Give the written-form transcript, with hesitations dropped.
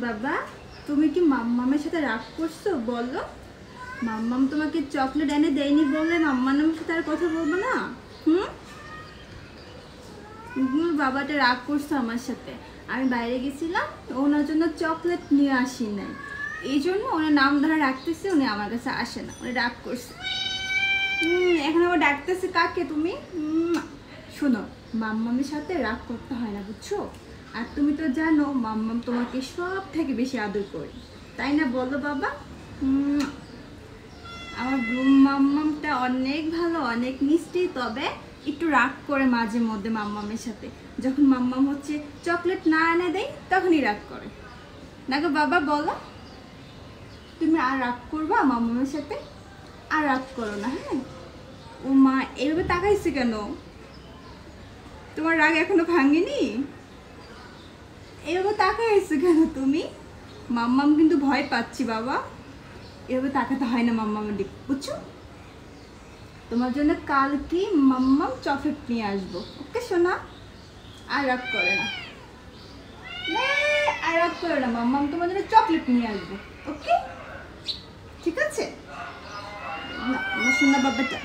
বাবা, তুমি কি মাম্মামের সাথে রাগ করছো? বলো। মাম্মাম তোমাকে চকলেট এনে দেয়নি বললে মাম্মামের সাথে আর কথা বলবো না? হুম, বাবাটা রাগ করছো আমার সাথে। আমি বাইরে গেছিলাম, ওনার জন্য চকলেট নিয়ে আসি নাই, এই জন্য ওনার নাম ধরে রাখতেছে, উনি আমার কাছে আসে না, উনি রাগ করছে। এখন আবার ডাকতেছে কাকে তুমি? শোনো, মাম্মামের সাথে রাগ করতে হয় না, বুঝছো? আর তুমি তো জানো মাম্মাম তোমাকে সব থেকে বেশি আদর করে, তাই না? বলো বাবা। আমার মাম্মামটা অনেক ভালো, অনেক মিষ্টি, তবে একটু রাগ করে মাঝে মধ্যে মাম্মামের সাথে। যখন মাম্মাম হচ্ছে চকলেট না এনে দেয় তখনই রাগ করে, না গো বাবা? বলো, তুমি আর রাগ করবা মাম্মামের সাথে? আর রাগ করো না, হ্যাঁ? ও মা, এভাবে তাকাইছে কেন? তোমার রাগ এখনো ভাঙেনি? এভাবে তাকাইছে কেন তুমি? মাম্মাম কিন্তু ভয় পাচ্ছি বাবা, এভাবে তাকাতে হয় না মাম্মামের দিকে, বুঝছো? তোমার জন্য কালকে মাম্মাম চকলেট নিয়ে আসবো, ওকে সোনা? আর রাগ করে না, আর রাগ করে না, মাম্মাম তোমার জন্য চকলেট নিয়ে আসবো, ওকে? ঠিক আছে না আমার সোনা বাবাটা?